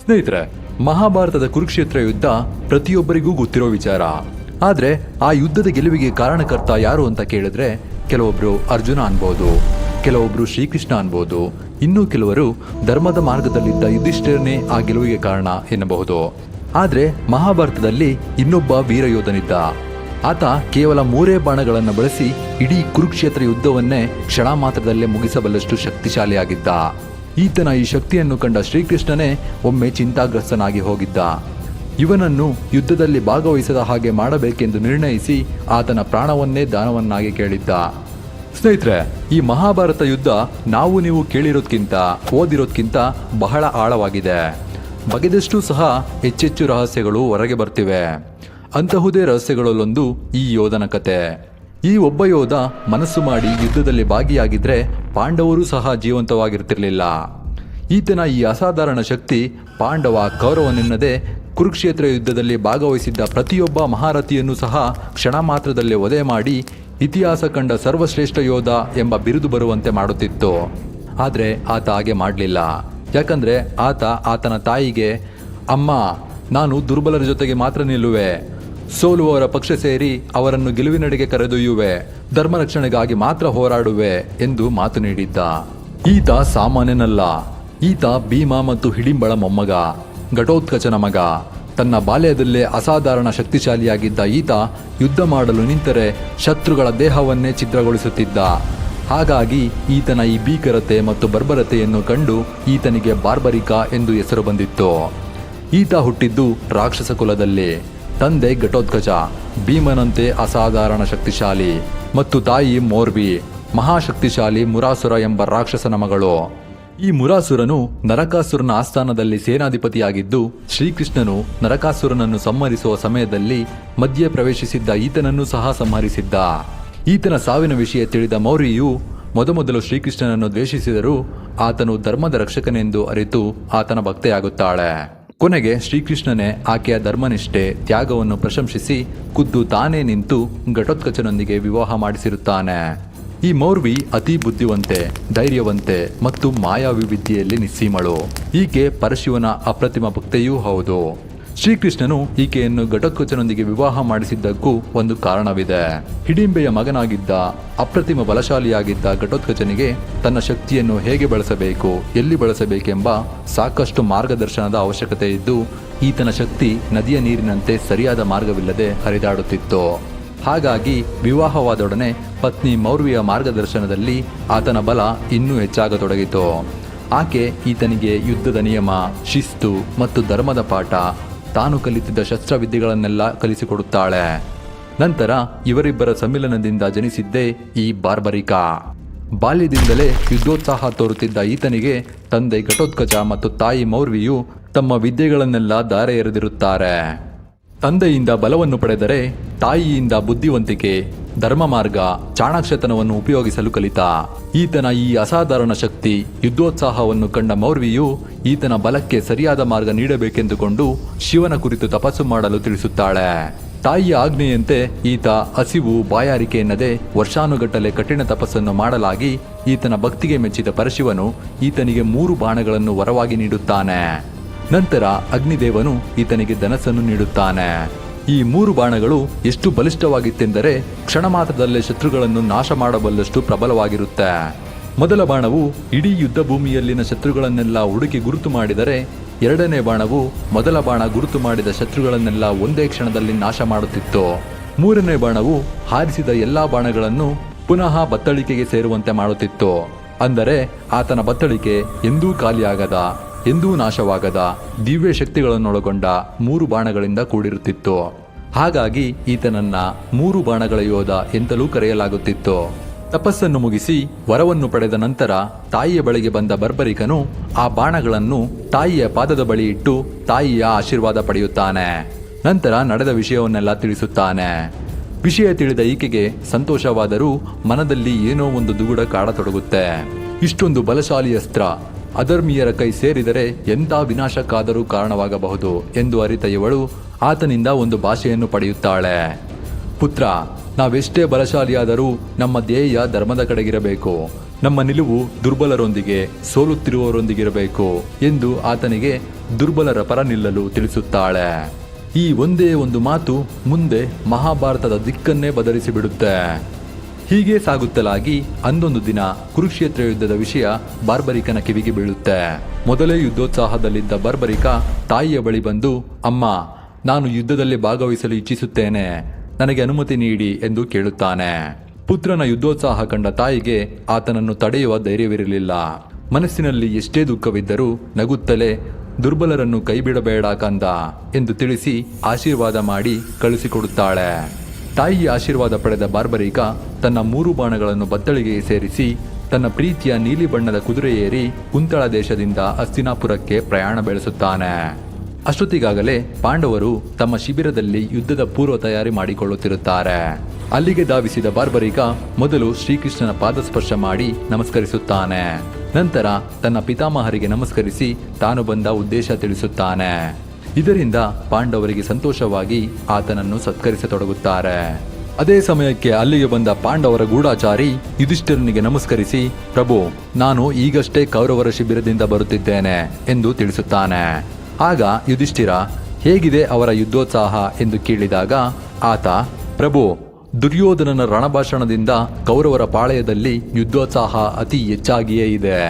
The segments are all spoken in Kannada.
ಸ್ನೇಹಿತರೆ, ಮಹಾಭಾರತದ ಕುರುಕ್ಷೇತ್ರ ಯುದ್ಧ ಪ್ರತಿಯೊಬ್ಬರಿಗೂ ಗೊತ್ತಿರೋ ವಿಚಾರ. ಆದ್ರೆ ಆ ಯುದ್ಧದ ಗೆಲುವಿಗೆ ಕಾರಣಕರ್ತ ಯಾರು ಅಂತ ಕೇಳಿದ್ರೆ ಕೆಲವೊಬ್ರು ಅರ್ಜುನ ಅನ್ಬೋದು, ಕೆಲವೊಬ್ರು ಶ್ರೀಕೃಷ್ಣ ಅನ್ಬೋದು, ಇನ್ನೂ ಕೆಲವರು ಧರ್ಮದ ಮಾರ್ಗದಲ್ಲಿದ್ದ ಯುಧಿಷ್ಠಿರನೇ ಆ ಗೆಲುವಿಗೆ ಕಾರಣ ಎನ್ನಬಹುದು. ಆದ್ರೆ ಮಹಾಭಾರತದಲ್ಲಿ ಇನ್ನೊಬ್ಬ ವೀರಯೋಧನಿದ್ದ. ಆತ ಕೇವಲ 3 ಬಾಣಗಳನ್ನು ಬಳಸಿ ಇಡೀ ಕುರುಕ್ಷೇತ್ರ ಯುದ್ಧವನ್ನೇ ಕ್ಷಣ ಮಾತ್ರದಲ್ಲೇ ಮುಗಿಸಬಲ್ಲಷ್ಟು ಶಕ್ತಿಶಾಲಿಯಾಗಿದ್ದ. ಈತನ ಈ ಶಕ್ತಿಯನ್ನು ಕಂಡ ಶ್ರೀಕೃಷ್ಣನೇ ಒಮ್ಮೆ ಚಿಂತಾಗ್ರಸ್ತನಾಗಿ ಹೋಗಿದ್ದ. ಇವನನ್ನು ಯುದ್ಧದಲ್ಲಿ ಭಾಗವಹಿಸದ ಹಾಗೆ ಮಾಡಬೇಕೆಂದು ನಿರ್ಣಯಿಸಿ ಆತನ ಪ್ರಾಣವನ್ನೇ ದಾನವನ್ನಾಗಿ ಕೇಳಿದ್ದ. ಸ್ನೇಹಿತರೆ, ಈ ಮಹಾಭಾರತ ಯುದ್ಧ ನಾವು ನೀವು ಕೇಳಿರೋದ್ಕಿಂತ ಓದಿರೋದ್ಕಿಂತ ಬಹಳ ಆಳವಾಗಿದೆ. ಬಗೆದಷ್ಟು ಸಹ ಹೆಚ್ಚೆಚ್ಚು ರಹಸ್ಯಗಳು ಹೊರಗೆ ಬರ್ತಿವೆ. ಅಂತಹುದೇ ರಹಸ್ಯಗಳಲ್ಲೊಂದು ಈ ಯೋಧನ ಕತೆ. ಈ ಒಬ್ಬ ಯೋಧ ಮನಸ್ಸು ಮಾಡಿ ಯುದ್ಧದಲ್ಲಿ ಭಾಗಿಯಾಗಿದ್ರೆ ಪಾಂಡವರು ಸಹ ಜೀವಂತವಾಗಿರ್ತಿರ್ಲಿಲ್ಲ. ಈತನ ಈ ಅಸಾಧಾರಣ ಶಕ್ತಿ ಪಾಂಡವ ಕೌರವನೆನ್ನದೇ ಕುರುಕ್ಷೇತ್ರ ಯುದ್ಧದಲ್ಲಿ ಭಾಗವಹಿಸಿದ್ದ ಪ್ರತಿಯೊಬ್ಬ ಮಹಾರಥಿಯನ್ನು ಸಹ ಕ್ಷಣ ಮಾತ್ರದಲ್ಲೇ ವಧೆ ಮಾಡಿ ಇತಿಹಾಸ ಕಂಡ ಸರ್ವಶ್ರೇಷ್ಠ ಯೋಧ ಎಂಬ ಬಿರುದು ಬರುವಂತೆ ಮಾಡುತ್ತಿತ್ತು. ಆದರೆ ಆತ ಹಾಗೆ ಮಾಡಲಿಲ್ಲ. ಯಾಕಂದ್ರೆ ಆತನ ತಾಯಿಗೆ, ಅಮ್ಮ, ನಾನು ದುರ್ಬಲರ ಜೊತೆಗೆ ಮಾತ್ರ ನಿಲ್ಲುವೆ, ಸೋಲುವವರ ಪಕ್ಷ ಸೇರಿ ಅವರನ್ನು ಗೆಲುವಿನೆಡೆಗೆ ಕರೆದೊಯ್ಯುವೆ, ಧರ್ಮ ರಕ್ಷಣೆಗಾಗಿ ಮಾತ್ರ ಹೋರಾಡುವೆ ಎಂದು ಮಾತು ನೀಡಿದ್ದ. ಈತ ಸಾಮಾನ್ಯನಲ್ಲ. ಈತ ಭೀಮ ಮತ್ತು ಹಿಡಿಂಬಳ ಮೊಮ್ಮಗ, ಘಟೋತ್ಕಚನ ಮಗ. ತನ್ನ ಬಾಲ್ಯದಲ್ಲೇ ಅಸಾಧಾರಣ ಶಕ್ತಿಶಾಲಿಯಾಗಿದ್ದ ಈತ ಯುದ್ಧ ಮಾಡಲು ನಿಂತರೆ ಶತ್ರುಗಳ ದೇಹವನ್ನೇ ಛಿದ್ರಗೊಳಿಸುತ್ತಿದ್ದ. ಹಾಗಾಗಿ ಈತನ ಈ ಭೀಕರತೆ ಮತ್ತು ಬರ್ಬರತೆಯನ್ನು ಕಂಡು ಈತನಿಗೆ ಬಾರ್ಬರಿಕ ಎಂದು ಹೆಸರು ಬಂದಿತ್ತು. ಈತ ಹುಟ್ಟಿದ್ದು ರಾಕ್ಷಸ ಕುಲದಲ್ಲಿ. ತಂದೆ ಘಟೋತ್ಕಚ ಭೀಮನಂತೆ ಅಸಾಧಾರಣ ಶಕ್ತಿಶಾಲಿ ಮತ್ತು ತಾಯಿ ಮೋರ್ವಿ ಮಹಾಶಕ್ತಿಶಾಲಿ ಮುರಾಸುರ ಎಂಬ ರಾಕ್ಷಸನ ಮಗಳು. ಈ ಮುರಾಸುರನು ನರಕಾಸುರನ ಆಸ್ಥಾನದಲ್ಲಿ ಸೇನಾಧಿಪತಿಯಾಗಿದ್ದು, ಶ್ರೀಕೃಷ್ಣನು ನರಕಾಸುರನನ್ನು ಸಂಹರಿಸುವ ಸಮಯದಲ್ಲಿ ಮಧ್ಯೆ ಪ್ರವೇಶಿಸಿದ್ದ ಈತನನ್ನು ಸಹ ಸಂಹರಿಸಿದ್ದ. ಈತನ ಸಾವಿನ ವಿಷಯ ತಿಳಿದ ಮೌರ್ವಿಯು ಮೊದಮೊದಲು ಶ್ರೀಕೃಷ್ಣನನ್ನು ದ್ವೇಷಿಸಿದರೂ ಆತನು ಧರ್ಮದ ರಕ್ಷಕನೆಂದು ಅರಿತು ಆತನ ಭಕ್ತೆಯಾಗುತ್ತಾಳೆ. ಕೊನೆಗೆ ಶ್ರೀಕೃಷ್ಣನೇ ಆಕೆಯ ಧರ್ಮನಿಷ್ಠೆ ತ್ಯಾಗವನ್ನು ಪ್ರಶಂಸಿಸಿ ಖುದ್ದು ತಾನೇ ನಿಂತು ಘಟೋತ್ಕಚನೊಂದಿಗೆ ವಿವಾಹ ಮಾಡಿಸಿರುತ್ತಾನೆ. ಈ ಮೌರ್ವಿ ಅತಿ ಬುದ್ಧಿವಂತೆ, ಧೈರ್ಯವಂತೆ ಮತ್ತು ಮಾಯಾವಿ ವಿದ್ಯೆಯಲ್ಲಿ ನಿಸ್ಸೀಮಳು. ಈಕೆ ಪರಶಿವನ ಅಪ್ರತಿಮ ಭಕ್ತೆಯೂ ಹೌದು. ಶ್ರೀಕೃಷ್ಣನು ಈಕೆಯನ್ನು ಘಟೋತ್ಕಚನೊಂದಿಗೆ ವಿವಾಹ ಮಾಡಿಸಿದ್ದಕ್ಕೂ ಒಂದು ಕಾರಣವಿದೆ. ಹಿಡಿಂಬೆಯ ಮಗನಾಗಿದ್ದ ಅಪ್ರತಿಮ ಬಲಶಾಲಿಯಾಗಿದ್ದ ಘಟೋತ್ಕಚನಿಗೆ ತನ್ನ ಶಕ್ತಿಯನ್ನು ಹೇಗೆ ಬಳಸಬೇಕು, ಎಲ್ಲಿ ಬಳಸಬೇಕೆಂಬ ಸಾಕಷ್ಟು ಮಾರ್ಗದರ್ಶನದ ಅವಶ್ಯಕತೆ ಇದ್ದು, ಈತನ ಶಕ್ತಿ ನದಿಯ ನೀರಿನಂತೆ ಸರಿಯಾದ ಮಾರ್ಗವಿಲ್ಲದೆ ಹರಿದಾಡುತ್ತಿತ್ತು. ಹಾಗಾಗಿ ವಿವಾಹವಾದೊಡನೆ ಪತ್ನಿ ಮೌರ್ವಿಯ ಮಾರ್ಗದರ್ಶನದಲ್ಲಿ ಆತನ ಬಲ ಇನ್ನೂ ಹೆಚ್ಚಾಗತೊಡಗಿತು. ಆಕೆ ಈತನಿಗೆ ಯುದ್ಧದ ನಿಯಮ, ಶಿಸ್ತು ಮತ್ತು ಧರ್ಮದ ಪಾಠ, ತಾನು ಕಲಿತಿದ್ದ ಶಸ್ತ್ರವಿದ್ಯೆಗಳನ್ನೆಲ್ಲ ಕಲಿಸಿಕೊಡುತ್ತಾಳೆ. ನಂತರ ಇವರಿಬ್ಬರ ಸಮ್ಮಿಲನದಿಂದ ಜನಿಸಿದ್ದೇ ಈ ಬಾರ್ಬರಿಕಾ. ಬಾಲ್ಯದಿಂದಲೇ ಯುದ್ಧೋತ್ಸಾಹ ತೋರುತ್ತಿದ್ದ ಈತನಿಗೆ ತಂದೆ ಘಟೋತ್ಕಚ ಮತ್ತು ತಾಯಿ ಮೌರ್ವಿಯು ತಮ್ಮ ವಿದ್ಯೆಗಳನ್ನೆಲ್ಲ ಧಾರೆ ಎರೆದಿರುತ್ತಾರೆ. ತಂದೆಯಿಂದ ಬಲವನ್ನು ಪಡೆದರೆ ತಾಯಿಯಿಂದ ಬುದ್ಧಿವಂತಿಕೆ, ಧರ್ಮ ಮಾರ್ಗ, ಚಾಣಾಕ್ಷತನವನ್ನು ಉಪಯೋಗಿಸಲು ಕಲಿತ. ಈತನ ಈ ಅಸಾಧಾರಣ ಶಕ್ತಿ, ಯುದ್ಧೋತ್ಸಾಹವನ್ನು ಕಂಡ ಮೌರ್ವಿಯು ಈತನ ಬಲಕ್ಕೆ ಸರಿಯಾದ ಮಾರ್ಗ ನೀಡಬೇಕೆಂದುಕೊಂಡು ಶಿವನ ಕುರಿತು ತಪಸ್ಸು ಮಾಡಲು ತಿಳಿಸುತ್ತಾಳೆ. ತಾಯಿಯ ಆಜ್ಞೆಯಂತೆ ಈತ ಹಸಿವು ಬಾಯಾರಿಕೆ ಎನ್ನದೆ ವರ್ಷಾನುಗಟ್ಟಲೆ ಕಠಿಣ ತಪಸ್ಸನ್ನು ಮಾಡಲಾಗಿ ಈತನ ಭಕ್ತಿಗೆ ಮೆಚ್ಚಿದ ಪರಶಿವನು ಈತನಿಗೆ 3 ಬಾಣಗಳನ್ನು ವರವಾಗಿ ನೀಡುತ್ತಾನೆ. ನಂತರ ಅಗ್ನಿದೇವನು ಈತನಿಗೆ ಧನಸ್ಸನ್ನು ನೀಡುತ್ತಾನೆ. ಈ 3 ಬಾಣಗಳು ಎಷ್ಟು ಬಲಿಷ್ಠವಾಗಿತ್ತೆಂದರೆ ಕ್ಷಣ ಮಾತ್ರದಲ್ಲೇ ಶತ್ರುಗಳನ್ನು ನಾಶ ಮಾಡಬಲ್ಲಷ್ಟು ಪ್ರಬಲವಾಗಿರುತ್ತೆ. ಮೊದಲ ಬಾಣವು ಇಡೀ ಯುದ್ಧ ಭೂಮಿಯಲ್ಲಿನ ಶತ್ರುಗಳನ್ನೆಲ್ಲ ಹುಡುಕಿ ಗುರುತು ಮಾಡಿದರೆ, ಎರಡನೇ ಬಾಣವು ಮೊದಲ ಬಾಣ ಗುರುತು ಮಾಡಿದ ಶತ್ರುಗಳನ್ನೆಲ್ಲ ಒಂದೇ ಕ್ಷಣದಲ್ಲಿ ನಾಶ ಮಾಡುತ್ತಿತ್ತು. 3ನೇ ಬಾಣವು ಹಾರಿಸಿದ ಎಲ್ಲಾ ಬಾಣಗಳನ್ನು ಪುನಃ ಬತ್ತಳಿಕೆಗೆ ಸೇರುವಂತೆ ಮಾಡುತ್ತಿತ್ತು. ಅಂದರೆ ಆತನ ಬತ್ತಳಿಕೆ ಎಂದೂ ಖಾಲಿಯಾಗದ, ಎಂದೂ ನಾಶವಾಗದ ದಿವ್ಯ ಶಕ್ತಿಗಳನ್ನೊಳಗೊಂಡ 3 ಬಾಣಗಳಿಂದ ಕೂಡಿರುತ್ತಿತ್ತು. ಹಾಗಾಗಿ ಈತನನ್ನ 3 ಬಾಣಗಳ ಯೋಧ ಎಂತಲೂ ಕರೆಯಲಾಗುತ್ತಿತ್ತು. ತಪಸ್ಸನ್ನು ಮುಗಿಸಿ ವರವನ್ನು ಪಡೆದ ನಂತರ ತಾಯಿಯ ಬಳಿಗೆ ಬಂದ ಬರ್ಬರಿಕನು ಆ ಬಾಣಗಳನ್ನು ತಾಯಿಯ ಪಾದದ ಬಳಿ ಇಟ್ಟು ತಾಯಿಯ ಆಶೀರ್ವಾದ ಪಡೆಯುತ್ತಾನೆ. ನಂತರ ನಡೆದ ವಿಷಯವನ್ನೆಲ್ಲ ತಿಳಿಸುತ್ತಾನೆ. ವಿಷಯ ತಿಳಿದ ಈಕೆಗೆ ಸಂತೋಷವಾದರೂ ಮನದಲ್ಲಿ ಏನೋ ಒಂದು ದುಗುಡ ಕಾಡತೊಡಗುತ್ತೆ. ಇಷ್ಟೊಂದು ಬಲಶಾಲಿ ಅಸ್ತ್ರ ಅಧರ್ಮೀಯರ ಕೈ ಸೇರಿದರೆ ಎಂಥ ವಿನಾಶಕ್ಕಾದರೂ ಕಾರಣವಾಗಬಹುದು ಎಂದು ಅರಿತ ಇವಳು ಆತನಿಂದ ಒಂದು ಭಾಷೆಯನ್ನು ಪಡೆಯುತ್ತಾಳೆ. ಪುತ್ರ, ನಾವೆಷ್ಟೇ ಬಲಶಾಲಿಯಾದರೂ ನಮ್ಮ ಧ್ಯೇಯ ಧರ್ಮದ ಕಡೆಗಿರಬೇಕು. ನಮ್ಮ ನಿಲುವು ದುರ್ಬಲರೊಂದಿಗೆ, ಸೋಲುತ್ತಿರುವವರೊಂದಿಗಿರಬೇಕು ಎಂದು ಆತನಿಗೆ ದುರ್ಬಲರ ಪರ ನಿಲ್ಲಲು ತಿಳಿಸುತ್ತಾಳೆ. ಈ ಒಂದೇ ಒಂದು ಮಾತು ಮುಂದೆ ಮಹಾಭಾರತದ ದಿಕ್ಕನ್ನೇ ಬದಲಿಸಿಬಿಡುತ್ತೆ. ಹೀಗೆ ಸಾಗುತ್ತಲಾಗಿ ಅಂದೊಂದು ದಿನ ಕುರುಕ್ಷೇತ್ರ ಯುದ್ಧದ ವಿಷಯ ಬಾರ್ಬರಿಕನ ಕಿವಿಗೆ ಬೀಳುತ್ತೆ. ಮೊದಲೇ ಯುದ್ಧೋತ್ಸಾಹದಲ್ಲಿದ್ದ ಬಾರ್ಬರಿಕ ತಾಯಿಯ ಬಳಿ ಬಂದು, ಅಮ್ಮ, ನಾನು ಯುದ್ಧದಲ್ಲಿ ಭಾಗವಹಿಸಲು ಇಚ್ಛಿಸುತ್ತೇನೆ, ನನಗೆ ಅನುಮತಿ ನೀಡಿ ಎಂದು ಕೇಳುತ್ತಾನೆ. ಪುತ್ರನ ಯುದ್ಧೋತ್ಸಾಹ ಕಂಡ ತಾಯಿಗೆ ಆತನನ್ನು ತಡೆಯುವ ಧೈರ್ಯವಿರಲಿಲ್ಲ. ಮನಸ್ಸಿನಲ್ಲಿ ಎಷ್ಟೇ ದುಃಖವಿದ್ದರೂ ನಗುತ್ತಲೇ ದುರ್ಬಲರನ್ನು ಕೈಬಿಡಬೇಡ ಕಂದ ಎಂದು ತಿಳಿಸಿ ಆಶೀರ್ವಾದ ಮಾಡಿ ಕಳಿಸಿಕೊಡುತ್ತಾಳೆ. ತಾಯಿಯ ಆಶೀರ್ವಾದ ಪಡೆದ ಬಾರ್ಬರಿಕ ತನ್ನ 3 ಬಾಣಗಳನ್ನು ಬತ್ತಳಿಗೆ ಸೇರಿಸಿ ತನ್ನ ಪ್ರೀತಿಯ ನೀಲಿ ಬಣ್ಣದ ಕುದುರೆ ಏರಿ ಕುಂತಳ ದೇಶದಿಂದ ಹಸ್ತಿನಾಪುರಕ್ಕೆ ಪ್ರಯಾಣ ಬೆಳೆಸುತ್ತಾನೆ. ಅಷ್ಟೊತ್ತಿಗಾಗಲೇ ಪಾಂಡವರು ತಮ್ಮ ಶಿಬಿರದಲ್ಲಿ ಯುದ್ಧದ ಪೂರ್ವ ತಯಾರಿ ಮಾಡಿಕೊಳ್ಳುತ್ತಿರುತ್ತಾರೆ. ಅಲ್ಲಿಗೆ ಧಾವಿಸಿದ ಬಾರ್ಬರಿಕ ಮೊದಲು ಶ್ರೀಕೃಷ್ಣನ ಪಾದಸ್ಪರ್ಶ ಮಾಡಿ ನಮಸ್ಕರಿಸುತ್ತಾನೆ. ನಂತರ ತನ್ನ ಪಿತಾಮಹರಿಗೆ ನಮಸ್ಕರಿಸಿ ತಾನು ಬಂದ ಉದ್ದೇಶ ತಿಳಿಸುತ್ತಾನೆ. ಇದರಿಂದ ಪಾಂಡವರಿಗೆ ಸಂತೋಷವಾಗಿ ಆತನನ್ನು ಸತ್ಕರಿಸತೊಡಗುತ್ತಾರೆ. ಅದೇ ಸಮಯಕ್ಕೆ ಅಲ್ಲಿಗೆ ಬಂದ ಪಾಂಡವರ ಗೂಢಾಚಾರಿ ಯುಧಿಷ್ಠಿರನಿಗೆ ನಮಸ್ಕರಿಸಿ, ಪ್ರಭು, ನಾನು ಈಗಷ್ಟೇ ಕೌರವರ ಶಿಬಿರದಿಂದ ಬರುತ್ತಿದ್ದೇನೆ ಎಂದು ತಿಳಿಸುತ್ತಾನೆ. ಆಗ ಯುಧಿಷ್ಠಿರ, ಹೇಗಿದೆ ಅವರ ಯುದ್ಧೋತ್ಸಾಹ ಎಂದು ಕೇಳಿದಾಗ ಆತ, ಪ್ರಭು, ದುರ್ಯೋಧನನ ರಣಭಾಷಣದಿಂದ ಕೌರವರ ಪಾಳೆಯದಲ್ಲಿ ಯುದ್ಧೋತ್ಸಾಹ ಅತಿ ಹೆಚ್ಚಾಗಿಯೇ ಇದೆ.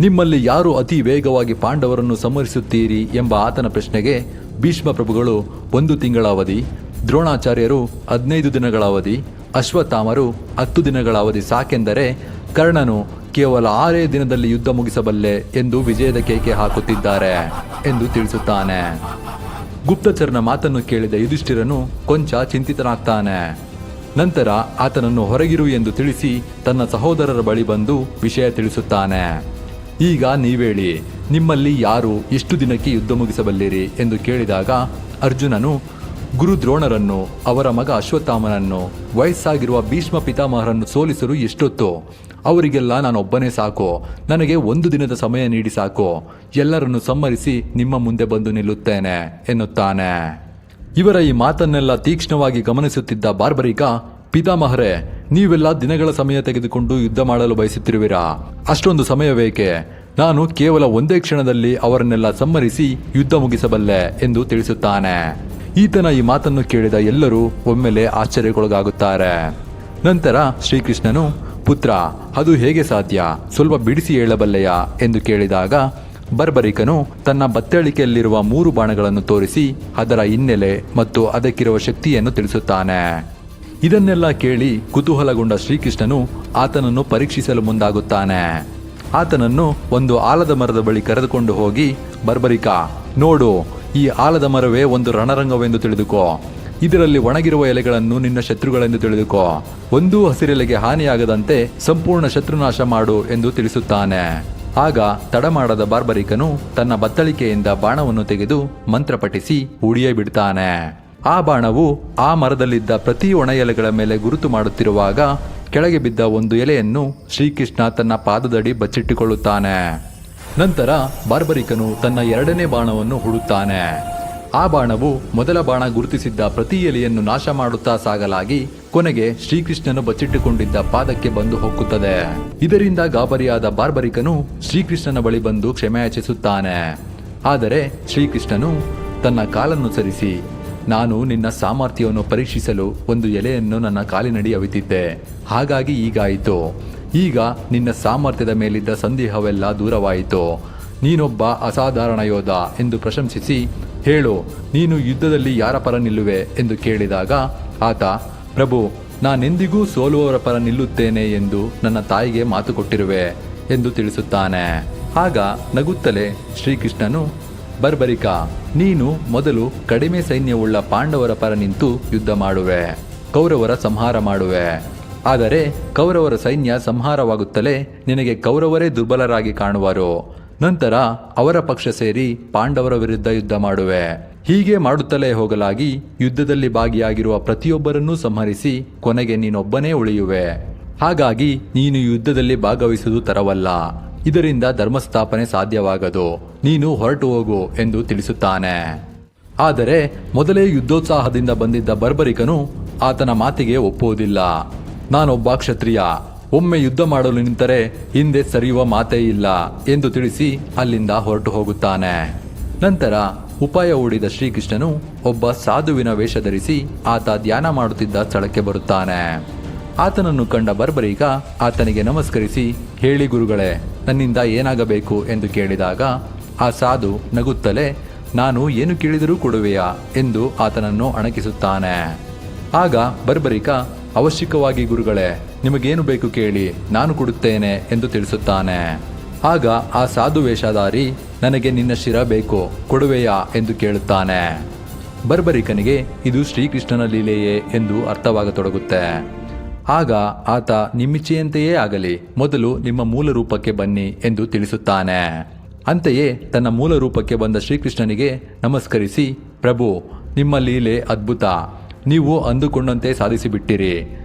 ನಿಮ್ಮಲ್ಲಿ ಯಾರು ಅತಿ ವೇಗವಾಗಿ ಪಾಂಡವರನ್ನು ಸಂಹರಿಸುತ್ತೀರಿ ಎಂಬ ಆತನ ಪ್ರಶ್ನೆಗೆ ಭೀಷ್ಮ ಪ್ರಭುಗಳು 1 ತಿಂಗಳ ಅವಧಿ, ದ್ರೋಣಾಚಾರ್ಯರು 15 ದಿನಗಳ ಅವಧಿ, ಅಶ್ವತ್ಥಾಮರು 10 ದಿನಗಳ ಅವಧಿ ಸಾಕೆಂದರೆ ಕರ್ಣನು ಕೇವಲ 6 ದಿನದಲ್ಲಿ ಯುದ್ಧ ಮುಗಿಸಬಲ್ಲೆ ಎಂದು ವಿಜಯದ ಕೇಕೆ ಹಾಕುತ್ತಿದ್ದಾರೆ ಎಂದು ತಿಳಿಸುತ್ತಾನೆ. ಗುಪ್ತಚರನ ಮಾತನ್ನು ಕೇಳಿದ ಯುಧಿಷ್ಠಿರನು ಕೊಂಚ ಚಿಂತಿತನಾಗ್ತಾನೆ. ನಂತರ ಆತನನ್ನು ಹೊರಗಿರು ಎಂದು ತಿಳಿಸಿ ತನ್ನ ಸಹೋದರರ ಬಳಿ ಬಂದು ವಿಷಯ ತಿಳಿಸುತ್ತಾನೆ. ಈಗ ನೀವೇಳಿ, ನಿಮ್ಮಲ್ಲಿ ಯಾರು ಎಷ್ಟು ದಿನಕ್ಕೆ ಯುದ್ಧ ಮುಗಿಸಬಲ್ಲಿರಿ ಎಂದು ಕೇಳಿದಾಗ ಅರ್ಜುನನು ಗುರು ದ್ರೋಣರನ್ನು, ಅವರ ಮಗ ಅಶ್ವತ್ಥಾಮನನ್ನು, ವಯಸ್ಸಾಗಿರುವ ಭೀಷ್ಮ ಪಿತಾಮಹರನ್ನು ಸೋಲಿಸಲು ಎಷ್ಟೊತ್ತು? ಅವರಿಗೆಲ್ಲ ನಾನೊಬ್ಬನೇ ಸಾಕು, ನನಗೆ 1 ದಿನದ ಸಮಯ ನೀಡಿ ಸಾಕು, ಎಲ್ಲರನ್ನು ಸಂಹರಿಸಿ ನಿಮ್ಮ ಮುಂದೆ ಬಂದು ನಿಲ್ಲುತ್ತೇನೆ ಎನ್ನುತ್ತಾನೆ. ಇವರ ಈ ಮಾತನ್ನೆಲ್ಲ ತೀಕ್ಷ್ಣವಾಗಿ ಗಮನಿಸುತ್ತಿದ್ದ ಬಾರ್ಬರಿಕ, ಪಿತಾಮಹರೇ, ನೀವೆಲ್ಲ ದಿನಗಳ ಸಮಯ ತೆಗೆದುಕೊಂಡು ಯುದ್ಧ ಮಾಡಲು ಬಯಸುತ್ತಿರುವಿರಾ? ಅಷ್ಟೊಂದು ಸಮಯವೇಕೆ? ನಾನು ಕೇವಲ 1 ಕ್ಷಣದಲ್ಲಿ ಅವರನ್ನೆಲ್ಲ ಸಂಹರಿಸಿ ಯುದ್ಧ ಮುಗಿಸಬಲ್ಲೆ ಎಂದು ತಿಳಿಸುತ್ತಾನೆ. ಈತನ ಈ ಮಾತನ್ನು ಕೇಳಿದ ಎಲ್ಲರೂ ಒಮ್ಮೆಲೆ ಆಶ್ಚರ್ಯಕ್ಕೊಳಗಾಗುತ್ತಾರೆ. ನಂತರ ಶ್ರೀಕೃಷ್ಣನು, ಪುತ್ರ, ಅದು ಹೇಗೆ ಸಾಧ್ಯ? ಸ್ವಲ್ಪ ಬಿಡಿಸಿ ಹೇಳಬಲ್ಲೆಯಾ ಎಂದು ಕೇಳಿದಾಗ ಬಾರ್ಬರಿಕನು ತನ್ನ ಬತ್ತಳಿಕೆಯಲ್ಲಿರುವ 3 ಬಾಣಗಳನ್ನು ತೋರಿಸಿ ಅದರ ಹಿನ್ನೆಲೆ ಮತ್ತು ಅದಕ್ಕಿರುವ ಶಕ್ತಿಯನ್ನು ತಿಳಿಸುತ್ತಾನೆ. ಇದನ್ನೆಲ್ಲ ಕೇಳಿ ಕುತೂಹಲಗೊಂಡ ಶ್ರೀಕೃಷ್ಣನು ಆತನನ್ನು ಪರೀಕ್ಷಿಸಲು ಮುಂದಾಗುತ್ತಾನೆ. ಆತನನ್ನು ಒಂದು ಆಲದ ಮರದ ಬಳಿ ಕರೆದುಕೊಂಡು ಹೋಗಿ, ಬಾರ್ಬರಿಕ, ನೋಡು, ಈ ಆಲದ ಮರವೇ ಒಂದು ರಣರಂಗವೆಂದು ತಿಳಿದುಕೋ. ಇದರಲ್ಲಿ ಒಣಗಿರುವ ಎಲೆಗಳನ್ನು ನಿನ್ನ ಶತ್ರುಗಳೆಂದು ತಿಳಿದುಕೋ. ಒಂದೂ ಹಸಿರೆಲೆಗೆ ಹಾನಿಯಾಗದಂತೆ ಸಂಪೂರ್ಣ ಶತ್ರುನಾಶ ಮಾಡು ಎಂದು ತಿಳಿಸುತ್ತಾನೆ. ಆಗ ತಡ ಮಾಡದ ಬಾರ್ಬರಿಕನು ತನ್ನ ಬತ್ತಳಿಕೆಯಿಂದ ಬಾಣವನ್ನು ತೆಗೆದು ಮಂತ್ರ ಪಠಿಸಿ ಹೂಡಿಯೇ ಬಿಡ್ತಾನೆ. ಆ ಬಾಣವು ಆ ಮರದಲ್ಲಿದ್ದ ಪ್ರತಿ ಒಣ ಎಲೆಗಳ ಮೇಲೆ ಗುರುತು ಮಾಡುತ್ತಿರುವಾಗ ಕೆಳಗೆ ಬಿದ್ದ ಒಂದು ಎಲೆಯನ್ನು ಶ್ರೀಕೃಷ್ಣ ತನ್ನ ಪಾದದಡಿ ಬಚ್ಚಿಟ್ಟುಕೊಳ್ಳುತ್ತಾನೆ. ನಂತರ ಬಾರ್ಬರಿಕನು ತನ್ನ 2ನೇ ಬಾಣವನ್ನು ಹೂಡುತ್ತಾನೆ. ಆ ಬಾಣವು ಮೊದಲ ಬಾಣ ಗುರುತಿಸಿದ್ದ ಪ್ರತಿ ಎಲೆಯನ್ನು ನಾಶ ಮಾಡುತ್ತಾ ಸಾಗಲಾಗಿ ಕೊನೆಗೆ ಶ್ರೀಕೃಷ್ಣನು ಬಚ್ಚಿಟ್ಟುಕೊಂಡಿದ್ದ ಪಾದಕ್ಕೆ ಬಂದು ಹೊಕ್ಕುತ್ತದೆ. ಇದರಿಂದ ಗಾಬರಿಯಾದ ಬಾರ್ಬರಿಕನು ಶ್ರೀಕೃಷ್ಣನ ಬಳಿ ಬಂದು ಕ್ಷಮೆಯಾಚಿಸುತ್ತಾನೆ. ಆದರೆ ಶ್ರೀಕೃಷ್ಣನು ತನ್ನ ಕಾಲನ್ನು ಸರಿಸಿ, ನಾನು ನಿನ್ನ ಸಾಮರ್ಥ್ಯವನ್ನು ಪರೀಕ್ಷಿಸಲು ಒಂದು ಎಲೆಯನ್ನು ನನ್ನ ಕಾಲಿನಡಿ ಅವಿತಿದ್ದೆ, ಹಾಗಾಗಿ ಹೀಗಾಯಿತು. ಈಗ ನಿನ್ನ ಸಾಮರ್ಥ್ಯದ ಮೇಲಿದ್ದ ಸಂದೇಹವೆಲ್ಲ ದೂರವಾಯಿತು. ನೀನೊಬ್ಬ ಅಸಾಧಾರಣ ಯೋಧ ಎಂದು ಪ್ರಶಂಸಿಸಿ, ಹೇಳು, ನೀನು ಯುದ್ಧದಲ್ಲಿ ಯಾರ ಪರ ನಿಲ್ಲುವೆ ಎಂದು ಕೇಳಿದಾಗ ಆತ, ಪ್ರಭು, ನಾನೆಂದಿಗೂ ಸೋಲುವವರ ಪರ ನಿಲ್ಲುತ್ತೇನೆ ಎಂದು ನನ್ನ ತಾಯಿಗೆ ಮಾತು ಕೊಟ್ಟಿರುವೆ ಎಂದು ತಿಳಿಸುತ್ತಾನೆ. ಆಗ ನಗುತ್ತಲೇ ಶ್ರೀಕೃಷ್ಣನು, ಬಾರ್ಬರಿಕ, ನೀನು ಮೊದಲು ಕಡಿಮೆ ಸೈನ್ಯವುಳ್ಳ ಪಾಂಡವರ ಪರ ನಿಂತು ಯುದ್ಧ ಮಾಡುವೆ, ಕೌರವರ ಸಂಹಾರ ಮಾಡುವೆ. ಆದರೆ ಕೌರವರ ಸೈನ್ಯ ಸಂಹಾರವಾಗುತ್ತಲೇ ನಿನಗೆ ಕೌರವರೇ ದುರ್ಬಲರಾಗಿ ಕಾಣುವರು. ನಂತರ ಅವರ ಪಕ್ಷ ಸೇರಿ ಪಾಂಡವರ ವಿರುದ್ಧ ಯುದ್ಧ ಮಾಡುವೆ. ಹೀಗೆ ಮಾಡುತ್ತಲೇ ಹೋಗಲಾಗಿ ಯುದ್ಧದಲ್ಲಿ ಭಾಗಿಯಾಗಿರುವ ಪ್ರತಿಯೊಬ್ಬರನ್ನೂ ಸಂಹರಿಸಿ ಕೊನೆಗೆ ನೀನೊಬ್ಬನೇ ಉಳಿಯುವೆ. ಹಾಗಾಗಿ ನೀನು ಯುದ್ಧದಲ್ಲಿ ಭಾಗವಹಿಸುವುದು ತರವಲ್ಲ. ಇದರಿಂದ ಧರ್ಮಸ್ಥಾಪನೆ ಸಾಧ್ಯವಾಗದು. ನೀನು ಹೊರಟು ಹೋಗು ಎಂದು ತಿಳಿಸುತ್ತಾನೆ. ಆದರೆ ಮೊದಲೇ ಯುದ್ಧೋತ್ಸಾಹದಿಂದ ಬಂದಿದ್ದ ಬಾರ್ಬರಿಕನು ಆತನ ಮಾತಿಗೆ ಒಪ್ಪುವುದಿಲ್ಲ. ನಾನೊಬ್ಬ ಕ್ಷತ್ರಿಯ, ಒಮ್ಮೆ ಯುದ್ಧ ಮಾಡಲು ನಿಂತರೆ ಹಿಂದೆ ಸರಿಯುವ ಮಾತೇ ಇಲ್ಲ ಎಂದು ತಿಳಿಸಿ ಅಲ್ಲಿಂದ ಹೊರಟು ಹೋಗುತ್ತಾನೆ. ನಂತರ ಉಪಾಯ ಹೂಡಿದ ಶ್ರೀಕೃಷ್ಣನು ಒಬ್ಬ ಸಾಧುವಿನ ವೇಷ ಧರಿಸಿ ಆತ ಧ್ಯಾನ ಮಾಡುತ್ತಿದ್ದ ಸ್ಥಳಕ್ಕೆ ಬರುತ್ತಾನೆ. ಆತನನ್ನು ಕಂಡ ಬರ್ಬರೀಕ ಆತನಿಗೆ ನಮಸ್ಕರಿಸಿ, ಹೇಳಿ ಗುರುಗಳೇ, ನನ್ನಿಂದ ಏನಾಗಬೇಕು ಎಂದು ಕೇಳಿದಾಗ ಆ ಸಾಧು ನಗುತ್ತಲೇ, ನಾನು ಏನು ಕೇಳಿದರೂ ಕೊಡುವೆಯಾ ಎಂದು ಆತನನ್ನು ಅಣಕಿಸುತ್ತಾನೆ. ಆಗ ಬರ್ಬರೀಕ, ಅವಶ್ಯಕವಾಗಿ ಗುರುಗಳೇ, ನಿಮಗೇನು ಬೇಕು ಕೇಳಿ, ನಾನು ಕೊಡುತ್ತೇನೆ ಎಂದು ತಿಳಿಸುತ್ತಾನೆ. ಆಗ ಆ ಸಾಧು ವೇಷಧಾರಿ, ನನಗೆ ನಿನ್ನ ಶಿರ ಬೇಕು, ಕೊಡುವೆಯಾ ಎಂದು ಕೇಳುತ್ತಾನೆ. ಬರ್ಬರಿಕನಿಗೆ ಇದು ಶ್ರೀಕೃಷ್ಣನ ಲೀಲೆಯೇ ಎಂದು ಅರ್ಥವಾಗತೊಡಗುತ್ತೆ. ಆಗ ಆತ, ನಿಮ್ಮಿಚ್ಛೆಯಂತೆಯೇ ಆಗಲಿ, ಮೊದಲು ನಿಮ್ಮ ಮೂಲ ರೂಪಕ್ಕೆ ಬನ್ನಿ ಎಂದು ತಿಳಿಸುತ್ತಾನೆ. ಅಂತೆಯೇ ತನ್ನ ಮೂಲ ರೂಪಕ್ಕೆ ಬಂದ ಶ್ರೀಕೃಷ್ಣನಿಗೆ ನಮಸ್ಕರಿಸಿ, ಪ್ರಭು, ನಿಮ್ಮ ಲೀಲೆ ಅದ್ಭುತ, ನೀವು ಅಂದುಕೊಂಡಂತೆ ಸಾಧಿಸಿಬಿಟ್ಟಿರಿ.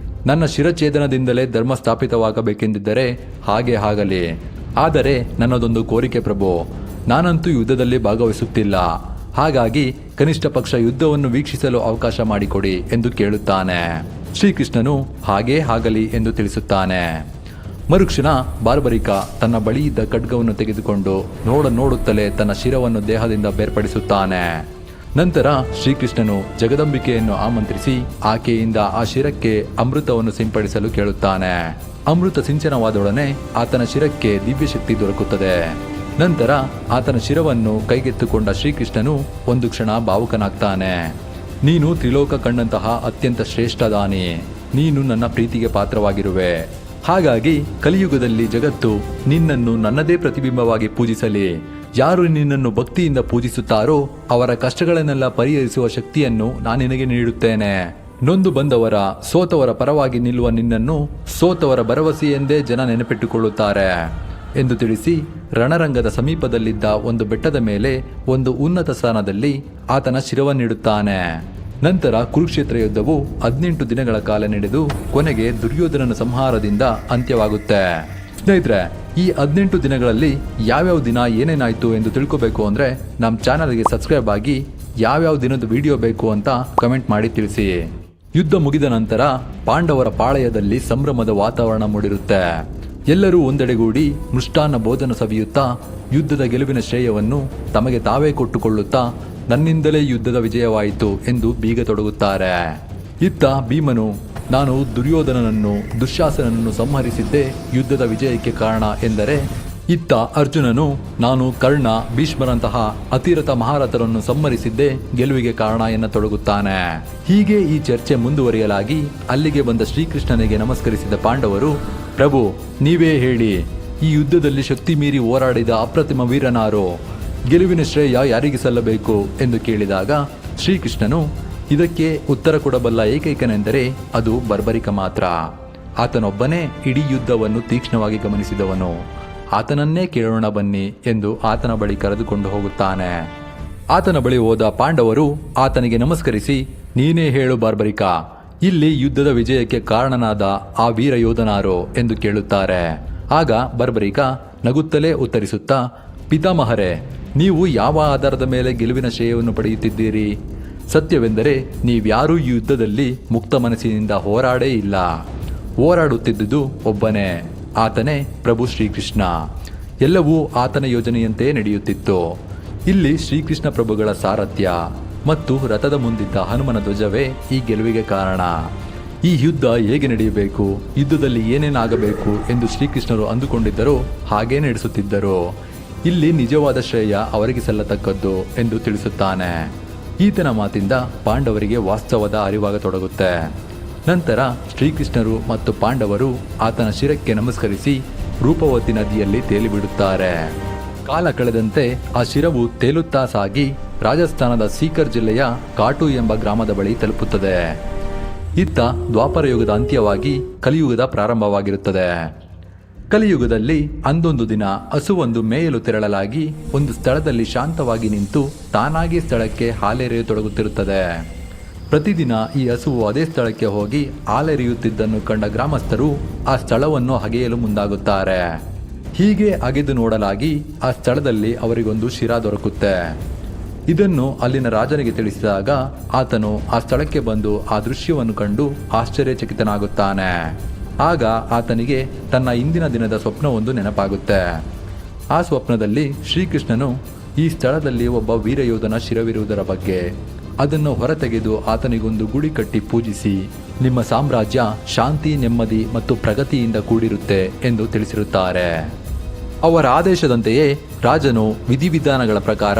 ನನ್ನ ಶಿರಛೇದನದಿಂದಲೇ ಧರ್ಮ ಸ್ಥಾಪಿತವಾಗಬೇಕೆಂದಿದ್ದರೆ ಹಾಗೆ ಆಗಲಿ. ಆದರೆ ನನ್ನದೊಂದು ಕೋರಿಕೆ ಪ್ರಭು, ನಾನಂತೂ ಯುದ್ಧದಲ್ಲಿ ಭಾಗವಹಿಸುತ್ತಿಲ್ಲ, ಹಾಗಾಗಿ ಕನಿಷ್ಠ ಪಕ್ಷ ಯುದ್ಧವನ್ನು ವೀಕ್ಷಿಸಲು ಅವಕಾಶ ಮಾಡಿಕೊಡಿ ಎಂದು ಕೇಳುತ್ತಾನೆ. ಶ್ರೀಕೃಷ್ಣನು ಹಾಗೇ ಆಗಲಿ ಎಂದು ತಿಳಿಸುತ್ತಾನೆ. ಮರುಕ್ಷಣ ಬಾರ್ಬರಿಕ ತನ್ನ ಬಳಿ ಇದ್ದ ಖಡ್ಗವನ್ನು ತೆಗೆದುಕೊಂಡು ನೋಡುತ್ತಲೇ ತನ್ನ ಶಿರವನ್ನು ದೇಹದಿಂದ ಬೇರ್ಪಡಿಸುತ್ತಾನೆ. ನಂತರ ಶ್ರೀಕೃಷ್ಣನು ಜಗದಂಬಿಕೆಯನ್ನು ಆಮಂತ್ರಿಸಿ ಆಕೆಯಿಂದ ಆ ಶಿರಕ್ಕೆ ಅಮೃತವನ್ನು ಸಿಂಪಡಿಸಲು ಕೇಳುತ್ತಾನೆ. ಅಮೃತ ಸಿಂಚನವಾದೊಡನೆ ಆತನ ಶಿರಕ್ಕೆ ದಿವ್ಯಶಕ್ತಿ ದೊರಕುತ್ತದೆ. ನಂತರ ಆತನ ಶಿರವನ್ನು ಕೈಗೆತ್ತಿಕೊಂಡ ಶ್ರೀಕೃಷ್ಣನು ಒಂದು ಕ್ಷಣ ಭಾವುಕನಾಗ್ತಾನೆ. ನೀನು ತ್ರಿಲೋಕ ಕಂಡಂತಹ ಅತ್ಯಂತ ಶ್ರೇಷ್ಠ ದಾನಿ, ನೀನು ನನ್ನ ಪ್ರೀತಿಗೆ ಪಾತ್ರವಾಗಿರುವೆ. ಹಾಗಾಗಿ ಕಲಿಯುಗದಲ್ಲಿ ಜಗತ್ತು ನಿನ್ನನ್ನು ನನ್ನದೇ ಪ್ರತಿಬಿಂಬವಾಗಿ ಪೂಜಿಸಲಿ. ಯಾರು ನಿನ್ನನ್ನು ಭಕ್ತಿಯಿಂದ ಪೂಜಿಸುತ್ತಾರೋ ಅವರ ಕಷ್ಟಗಳನ್ನೆಲ್ಲ ಪರಿಹರಿಸುವ ಶಕ್ತಿಯನ್ನು ನಾನು ನಿನಗೆ ನೀಡುತ್ತೇನೆ. ನೊಂದು ಬಂದವರ, ಸೋತವರ ಪರವಾಗಿ ನಿಲ್ಲುವ ನಿನ್ನನ್ನು ಸೋತವರ ಭರವಸೆ ಎಂದೇ ಜನ ನೆನಪಿಟ್ಟುಕೊಳ್ಳುತ್ತಾರೆ ಎಂದು ತಿಳಿಸಿ ರಣರಂಗದ ಸಮೀಪದಲ್ಲಿದ್ದ ಒಂದು ಬೆಟ್ಟದ ಮೇಲೆ ಒಂದು ಉನ್ನತ ಸ್ಥಾನದಲ್ಲಿ ಆತನ ಶಿರವನ್ನಿಡುತ್ತಾನೆ. ನಂತರ ಕುರುಕ್ಷೇತ್ರ ಯುದ್ಧವು 18 ದಿನಗಳ ಕಾಲ ನಡೆದು ಕೊನೆಗೆ ದುರ್ಯೋಧನನ ಸಂಹಾರದಿಂದ ಅಂತ್ಯವಾಗುತ್ತೆ. ಸ್ನೇಹಿತರೆ, ಈ 18 ದಿನಗಳಲ್ಲಿ ಯಾವ್ಯಾವ ದಿನ ಏನೇನಾಯ್ತು ಎಂದು ತಿಳ್ಕೋಬೇಕು ಅಂದರೆ ನಮ್ಮ ಚಾನಲ್ಗೆ ಸಬ್ಸ್ಕ್ರೈಬ್ ಆಗಿ ಯಾವ್ಯಾವ ದಿನದ ವಿಡಿಯೋ ಬೇಕು ಅಂತ ಕಮೆಂಟ್ ಮಾಡಿ ತಿಳಿಸಿ. ಯುದ್ಧ ಮುಗಿದ ನಂತರ ಪಾಂಡವರ ಪಾಳೆಯದಲ್ಲಿ ಸಂಭ್ರಮದ ವಾತಾವರಣ ಮೂಡಿರುತ್ತೆ. ಎಲ್ಲರೂ ಒಂದೆಡೆಗೂಡಿ ಮೃಷ್ಟಾನ್ನ ಭೋಜನ ಸವಿಯುತ್ತಾ ಯುದ್ಧದ ಗೆಲುವಿನ ಶ್ರೇಯವನ್ನು ತಮಗೆ ತಾವೇ ಕೊಟ್ಟುಕೊಳ್ಳುತ್ತಾ ನನ್ನಿಂದಲೇ ಯುದ್ಧದ ವಿಜಯವಾಯಿತು ಎಂದು ಬೀಗತೊಡಗುತ್ತಾರೆ. ಇತ್ತ ಭೀಮನು, ನಾನು ದುರ್ಯೋಧನನನ್ನು ದುಶ್ಯಾಸನನ್ನು ಸಂಹರಿಸಿದ್ದೇ ಯುದ್ಧದ ವಿಜಯಕ್ಕೆ ಕಾರಣ ಎಂದರೆ, ಇತ್ತ ಅರ್ಜುನನು, ನಾನು ಕರ್ಣ, ಭೀಷ್ಮರಂತಹ ಅತಿರಥ ಮಹಾರಥರನ್ನು ಸಂಹರಿಸಿದ್ದೇ ಗೆಲುವಿಗೆ ಕಾರಣ ಎನ್ನತೊಡಗುತ್ತಾನೆ. ಹೀಗೆ ಈ ಚರ್ಚೆ ಮುಂದುವರಿಯಲಾಗಿ ಅಲ್ಲಿಗೆ ಬಂದ ಶ್ರೀಕೃಷ್ಣನಿಗೆ ನಮಸ್ಕರಿಸಿದ ಪಾಂಡವರು, ಪ್ರಭು, ನೀವೇ ಹೇಳಿ, ಈ ಯುದ್ಧದಲ್ಲಿ ಶಕ್ತಿ ಮೀರಿ ಹೋರಾಡಿದ ಅಪ್ರತಿಮ ವೀರನಾರು, ಗೆಲುವಿನ ಶ್ರೇಯ ಯಾರಿಗೆ ಸಲ್ಲಬೇಕು ಎಂದು ಕೇಳಿದಾಗ ಶ್ರೀಕೃಷ್ಣನು, ಇದಕ್ಕೆ ಉತ್ತರ ಕೊಡಬಲ್ಲ ಏಕೈಕನೆಂದರೆ ಅದು ಬರ್ಬರಿಕ ಮಾತ್ರ. ಆತನೊಬ್ಬನೇ ಇಡೀ ಯುದ್ಧವನ್ನು ತೀಕ್ಷ್ಣವಾಗಿ ಗಮನಿಸಿದವನು. ಆತನನ್ನೇ ಕೇಳೋಣ ಬನ್ನಿ ಎಂದು ಆತನ ಬಳಿ ಕರೆದುಕೊಂಡು ಹೋಗುತ್ತಾನೆ. ಆತನ ಬಳಿ ಹೋದ ಪಾಂಡವರು ಆತನಿಗೆ ನಮಸ್ಕರಿಸಿ, ನೀನೇ ಹೇಳು ಬಾರ್ಬರಿಕ, ಇಲ್ಲಿ ಯುದ್ಧದ ವಿಜಯಕ್ಕೆ ಕಾರಣನಾದ ಆ ವೀರ ಯೋಧನಾರು ಎಂದು ಕೇಳುತ್ತಾರೆ. ಆಗ ಬರ್ಬರಿಕ ನಗುತ್ತಲೇ ಉತ್ತರಿಸುತ್ತಾ, ಪಿತಾಮಹರೇ, ನೀವು ಯಾವ ಆಧಾರದ ಮೇಲೆ ಗೆಲುವಿನ ಶ್ರೇಯವನ್ನು ಪಡೆಯುತ್ತಿದ್ದೀರಿ? ಸತ್ಯವೆಂದರೆ ನೀವ್ಯಾರೂ ಈ ಯುದ್ಧದಲ್ಲಿ ಮುಕ್ತ ಮನಸ್ಸಿನಿಂದ ಹೋರಾಡೇ ಇಲ್ಲ. ಹೋರಾಡುತ್ತಿದ್ದುದು ಒಬ್ಬನೇ, ಆತನೇ ಪ್ರಭು ಶ್ರೀಕೃಷ್ಣ. ಎಲ್ಲವೂ ಆತನ ಯೋಜನೆಯಂತೆ ನಡೆಯುತ್ತಿತ್ತು. ಇಲ್ಲಿ ಶ್ರೀಕೃಷ್ಣ ಪ್ರಭುಗಳ ಸಾರಥ್ಯ ಮತ್ತು ರಥದ ಮುಂದಿದ್ದ ಹನುಮನ ಧ್ವಜವೇ ಈ ಗೆಲುವಿಗೆ ಕಾರಣ. ಈ ಯುದ್ಧ ಹೇಗೆ ನಡೆಯಬೇಕು, ಯುದ್ಧದಲ್ಲಿ ಏನೇನಾಗಬೇಕು ಎಂದು ಶ್ರೀಕೃಷ್ಣರು ಅಂದುಕೊಂಡಿದ್ದರೋ ಹಾಗೇ ನಡೆಸುತ್ತಿದ್ದರು. ಇಲ್ಲಿ ನಿಜವಾದ ಶ್ರೇಯ ಅವರಿಗೆ ಸಲ್ಲತಕ್ಕದ್ದು ಎಂದು ತಿಳಿಸುತ್ತಾನೆ. ಈತನ ಮಾತಿಂದ ಪಾಂಡವರಿಗೆ ವಾಸ್ತವದ ಅರಿವಾಗತೊಡಗುತ್ತೆ. ನಂತರ ಶ್ರೀಕೃಷ್ಣರು ಮತ್ತು ಪಾಂಡವರು ಆತನ ಶಿರಕ್ಕೆ ನಮಸ್ಕರಿಸಿ ರೂಪವತಿ ನದಿಯಲ್ಲಿ ತೇಲಿಬಿಡುತ್ತಾರೆ. ಕಾಲ ಕಳೆದಂತೆ ಆ ಶಿರವು ತೇಲುತ್ತಾ ಸಾಗಿ ರಾಜಸ್ಥಾನದ ಸೀಕರ್ ಜಿಲ್ಲೆಯ ಕಾಟು ಎಂಬ ಗ್ರಾಮದ ಬಳಿ ತಲುಪುತ್ತದೆ. ಇತ್ತ ದ್ವಾಪರ ಯುಗದ ಅಂತ್ಯವಾಗಿ ಕಲಿಯುಗದ ಪ್ರಾರಂಭವಾಗಿರುತ್ತದೆ. ಕಲಿಯುಗದಲ್ಲಿ ಅಂದೊಂದು ದಿನ ಹಸುವೊಂದು ಮೇಯಲು ತೆರಳಲಾಗಿ ಒಂದು ಸ್ಥಳದಲ್ಲಿ ಶಾಂತವಾಗಿ ನಿಂತು ತಾನಾಗಿ ಸ್ಥಳಕ್ಕೆ ಹಾಲೆರೆಯತೊಡಗುತ್ತಿರುತ್ತದೆ. ಪ್ರತಿದಿನ ಈ ಹಸುವು ಅದೇ ಸ್ಥಳಕ್ಕೆ ಹೋಗಿ ಹಾಲೆರೆಯುತ್ತಿದ್ದನ್ನು ಕಂಡ ಗ್ರಾಮಸ್ಥರು ಆ ಸ್ಥಳವನ್ನು ಅಗೆಯಲು ಮುಂದಾಗುತ್ತಾರೆ. ಹೀಗೆ ಅಗೆದು ನೋಡಲಾಗಿ ಆ ಸ್ಥಳದಲ್ಲಿ ಅವರಿಗೊಂದು ಶಿರ ದೊರಕುತ್ತೆ. ಇದನ್ನು ಅಲ್ಲಿನ ರಾಜನಿಗೆ ತಿಳಿಸಿದಾಗ ಆತನು ಆ ಸ್ಥಳಕ್ಕೆ ಬಂದು ಆ ದೃಶ್ಯವನ್ನು ಕಂಡು ಆಶ್ಚರ್ಯಚಕಿತನಾಗುತ್ತಾನೆ. ಆಗ ಆತನಿಗೆ ತನ್ನ ಇಂದಿನ ದಿನದ ಸ್ವಪ್ನವೊಂದು ನೆನಪಾಗುತ್ತೆ. ಆ ಸ್ವಪ್ನದಲ್ಲಿ ಶ್ರೀಕೃಷ್ಣನು ಈ ಸ್ಥಳದಲ್ಲಿ ಒಬ್ಬ ವೀರಯೋಧನ ಶಿರವಿರುವುದರ ಬಗ್ಗೆ, ಅದನ್ನು ಹೊರತೆಗೆದು ಆತನಿಗೊಂದು ಗುಡಿ ಕಟ್ಟಿ ಪೂಜಿಸಿ ನಿಮ್ಮ ಸಾಮ್ರಾಜ್ಯ ಶಾಂತಿ, ನೆಮ್ಮದಿ ಮತ್ತು ಪ್ರಗತಿಯಿಂದ ಕೂಡಿರುತ್ತೆ ಎಂದು ತಿಳಿಸಿರುತ್ತಾರೆ. ಅವರ ಆದೇಶದಂತೆಯೇ ರಾಜನು ವಿಧಿವಿಧಾನಗಳ ಪ್ರಕಾರ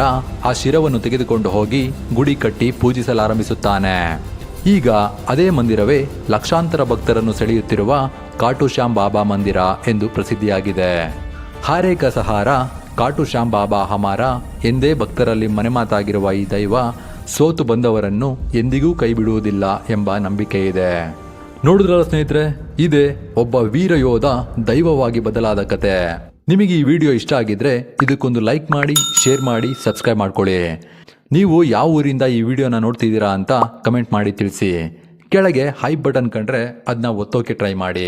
ಆ ಶಿರವನ್ನು ತೆಗೆದುಕೊಂಡು ಹೋಗಿ ಗುಡಿ ಕಟ್ಟಿ ಪೂಜಿಸಲಾರಂಭಿಸುತ್ತಾನೆ. ಈಗ ಅದೇ ಮಂದಿರವೇ ಲಕ್ಷಾಂತರ ಭಕ್ತರನ್ನು ಸೆಳೆಯುತ್ತಿರುವ ಖಾಟು ಶ್ಯಾಮ್ ಬಾಬಾ ಮಂದಿರ ಎಂದು ಪ್ರಸಿದ್ಧಿಯಾಗಿದೆ. ಹಾರೇ ಕಾ ಸಹಾರ ಖಾಟು ಶ್ಯಾಮ್ ಬಾಬಾ ಹಮಾರ ಎಂದೇ ಭಕ್ತರಲ್ಲಿ ಮನೆಮಾತಾಗಿರುವ ಈ ದೈವ ಸೋತು ಬಂದವರನ್ನು ಎಂದಿಗೂ ಕೈ ಬಿಡುವುದಿಲ್ಲ ಎಂಬ ನಂಬಿಕೆ ಇದೆ. ನೋಡಿದ್ರಲ್ಲ ಸ್ನೇಹಿತರೆ, ಇದೇ ಒಬ್ಬ ವೀರ ಯೋಧ ದೈವವಾಗಿ ಬದಲಾದ ಕತೆ. ನಿಮಗೆ ಈ ವಿಡಿಯೋ ಇಷ್ಟ ಆಗಿದ್ರೆ ಇದಕ್ಕೊಂದು ಲೈಕ್ ಮಾಡಿ, ಶೇರ್ ಮಾಡಿ, ಸಬ್ಸ್ಕ್ರೈಬ್ ಮಾಡ್ಕೊಳ್ಳಿ. ನೀವು ಯಾವ ಊರಿಂದ ಈ ವಿಡಿಯೋನ ನೋಡ್ತಿದ್ದೀರಾ ಅಂತ ಕಮೆಂಟ್ ಮಾಡಿ ತಿಳಿಸಿ. ಕೆಳಗೆ ಹೈ ಬಟನ್ ಕಂಡ್ರೆ ಅದನ್ನ ಒತ್ತೋಕೆ ಟ್ರೈ ಮಾಡಿ.